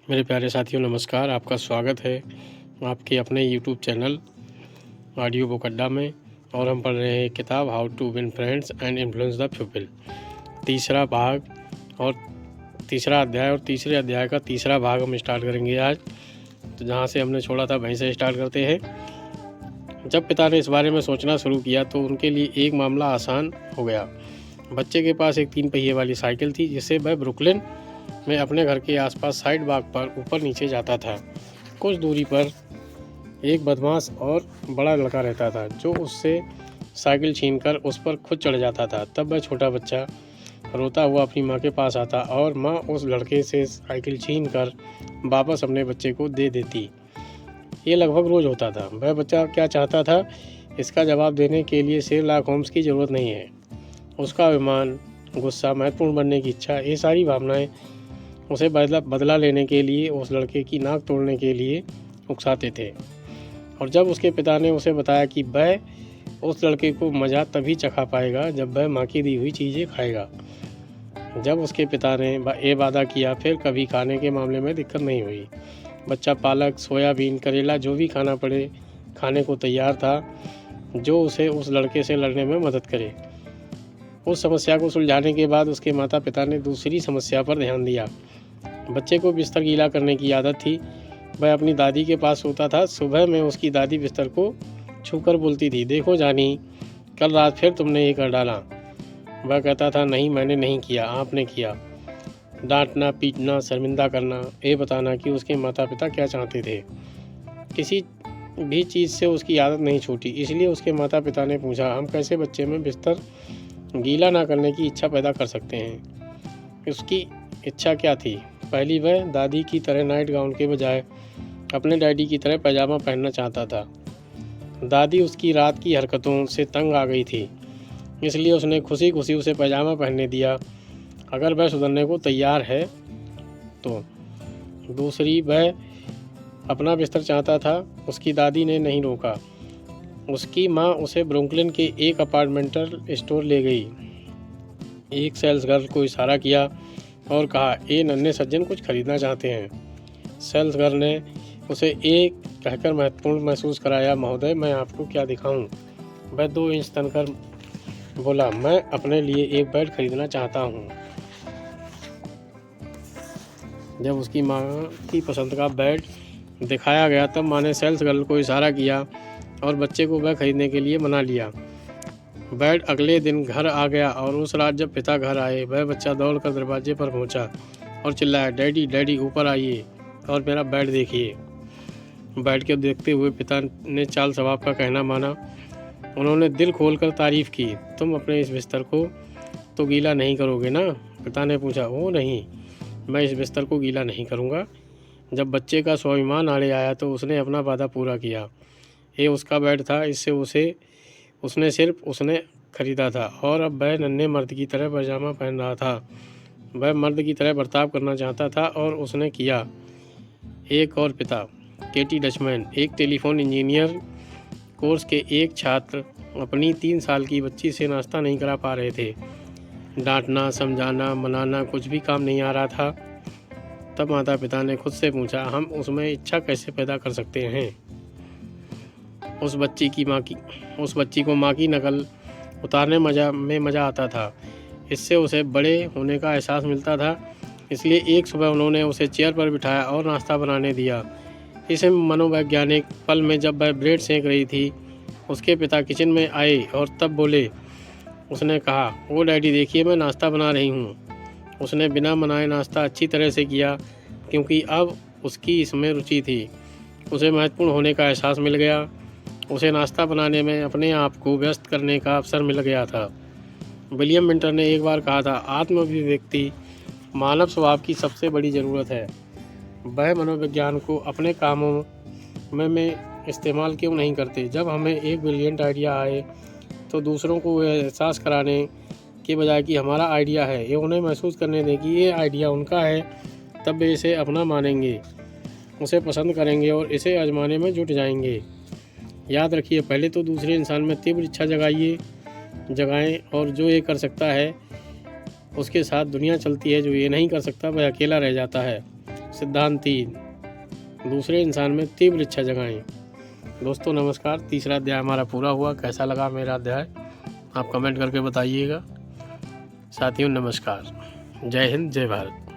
मेरे प्यारे साथियों नमस्कार। आपका स्वागत है आपके अपने यूट्यूब चैनल ऑडियो बुक अड्डा में। और हम पढ़ रहे हैं किताब how to win friends and influence the people, तीसरा भाग और तीसरा अध्याय। और तीसरे अध्याय का तीसरा भाग हम स्टार्ट करेंगे आज। तो जहाँ से हमने छोड़ा था वहीं से स्टार्ट करते हैं। जब पिता ने इस बारे में सोचना शुरू किया तो उनके लिए एक मामला आसान हो गया। बच्चे के पास एक 3 पहिए वाली साइकिल थी जिससे वह ब्रुकलिन में अपने घर के आसपास साइड वॉक पर ऊपर नीचे जाता था। कुछ दूरी पर एक बदमाश और बड़ा लड़का रहता था जो उससे साइकिल छीनकर उस पर खुद चढ़ जाता था। तब वह छोटा बच्चा रोता हुआ अपनी माँ के पास आता और माँ उस लड़के से साइकिल छीनकर वापस अपने बच्चे को दे देती। ये लगभग रोज़ होता था। वह बच्चा क्या चाहता था इसका जवाब देने के लिए शेरलॉक होम्स की ज़रूरत नहीं है। उसका अभिमान, गुस्सा, महत्वपूर्ण बनने की इच्छा, ये सारी भावनाएं उसे बदला लेने के लिए, उस लड़के की नाक तोड़ने के लिए उकसाते थे। और जब उसके पिता ने उसे बताया कि वह उस लड़के को मज़ा तभी चखा पाएगा जब वह माँ की दी हुई चीज़ें खाएगा। जब उसके पिता ने ये वादा किया फिर कभी खाने के मामले में दिक्कत नहीं हुई। बच्चा पालक, सोयाबीन, करेला जो भी खाना पड़े खाने को तैयार था, जो उसे उस लड़के से लड़ने में मदद करे। उस समस्या को सुलझाने के बाद उसके माता पिता ने दूसरी समस्या पर ध्यान दिया। बच्चे को बिस्तर गीला करने की आदत थी। वह अपनी दादी के पास सोता था। सुबह में उसकी दादी बिस्तर को छूकर बोलती थी, देखो जानी, कल रात फिर तुमने ये कर डाला। वह कहता था, नहीं मैंने नहीं किया, आपने किया। डांटना, पीटना, शर्मिंदा करना, ये बताना कि उसके माता पिता क्या चाहते थे। किसी भी चीज़ से उसकी आदत नहीं छूटी। इसलिए उसके माता पिता ने पूछा, हम कैसे बच्चे में बिस्तर गीला ना करने की इच्छा पैदा कर सकते हैं। उसकी इच्छा क्या थी? पहली, वह दादी की तरह नाइट गाउन के बजाय अपने डैडी की तरह पैजामा पहनना चाहता था। दादी उसकी रात की हरकतों से तंग आ गई थी, इसलिए उसने खुशी खुशी उसे पैजामा पहनने दिया अगर वह सुधरने को तैयार है तो। दूसरी, वह अपना बिस्तर चाहता था। उसकी दादी ने नहीं रोका। उसकी माँ उसे ब्रुकलिन के एक अपार्टमेंटल स्टोर ले गई। एक सेल्स गर्ल को इशारा किया और कहा, ये नन्हे सज्जन कुछ खरीदना चाहते हैं। सेल्स गर्ल ने उसे एक कहकर महत्वपूर्ण महसूस कराया, महोदय मैं आपको क्या दिखाऊं। वह 2 इंच तनकर बोला, मैं अपने लिए एक बेड खरीदना चाहता हूं। जब उसकी माँ की पसंद का बेड दिखाया गया तब माँ ने सेल्स गर्ल को इशारा किया और बच्चे को वह खरीदने के लिए मना लिया। बेड अगले दिन घर आ गया और उस रात जब पिता घर आए वह बच्चा दौड़कर दरवाजे पर पहुंचा और चिल्लाया, डैडी डैडी ऊपर आइए और मेरा बेड देखिए। बेड को देखते हुए पिता ने चाल सवाब का कहना माना। उन्होंने दिल खोलकर तारीफ़ की। तुम अपने इस बिस्तर को तो गीला नहीं करोगे ना? पिता ने पूछा। ओ नहीं, मैं इस बिस्तर को गीला नहीं करूँगा। जब बच्चे का स्वाभिमान आड़े आया तो उसने अपना वादा पूरा किया। ये उसका बेड था, इससे उसने खरीदा था और अब वह नन्हे मर्द की तरह पैजामा पहन रहा था। वह मर्द की तरह बर्ताव करना चाहता था और उसने किया। एक और पिता, केटी डचमैन, एक टेलीफोन इंजीनियर कोर्स के एक छात्र, अपनी 3 साल की बच्ची से नाश्ता नहीं करा पा रहे थे। डांटना, समझाना, मनाना कुछ भी काम नहीं आ रहा था। तब माता पिता ने खुद से पूछा, हम उसमें इच्छा कैसे पैदा कर सकते हैं। उस बच्ची को माँ की नकल उतारने में मज़ा आता था। इससे उसे बड़े होने का एहसास मिलता था। इसलिए एक सुबह उन्होंने उसे चेयर पर बिठाया और नाश्ता बनाने दिया। इस मनोवैज्ञानिक पल में जब वह ब्रेड सेंक रही थी, उसके पिता किचन में आए और तब बोले। उसने कहा, ओ डैडी देखिए मैं नाश्ता बना रही हूँ। उसने बिना मनाए नाश्ता अच्छी तरह से किया क्योंकि अब उसकी इसमें रुचि थी। उसे महत्वपूर्ण होने का एहसास मिल गया। उसे नाश्ता बनाने में अपने आप को व्यस्त करने का अवसर मिल गया था। विलियम मिंटर ने एक बार कहा था, आत्म अभिव्यक्ति मानव स्वभाव की सबसे बड़ी ज़रूरत है। वह मनोविज्ञान को अपने कामों में इस्तेमाल क्यों नहीं करते? जब हमें एक ब्रिलियंट आइडिया आए तो दूसरों को यह एहसास कराने के बजाय कि हमारा आइडिया है, ये उन्हें महसूस करने दें कि ये आइडिया उनका है, तब वे इसे अपना मानेंगे, उसे पसंद करेंगे और इसे आजमाने में जुट जाएंगे। याद रखिए, पहले तो दूसरे इंसान में तीव्र इच्छा जगाएं और जो ये कर सकता है उसके साथ दुनिया चलती है, जो ये नहीं कर सकता वह अकेला रह जाता है। सिद्धांत 3, दूसरे इंसान में तीव्र इच्छा जगाएं। दोस्तों नमस्कार, तीसरा अध्याय हमारा पूरा हुआ। कैसा लगा मेरा अध्याय आप कमेंट करके बताइएगा। साथियों नमस्कार, जय हिंद, जय भारत।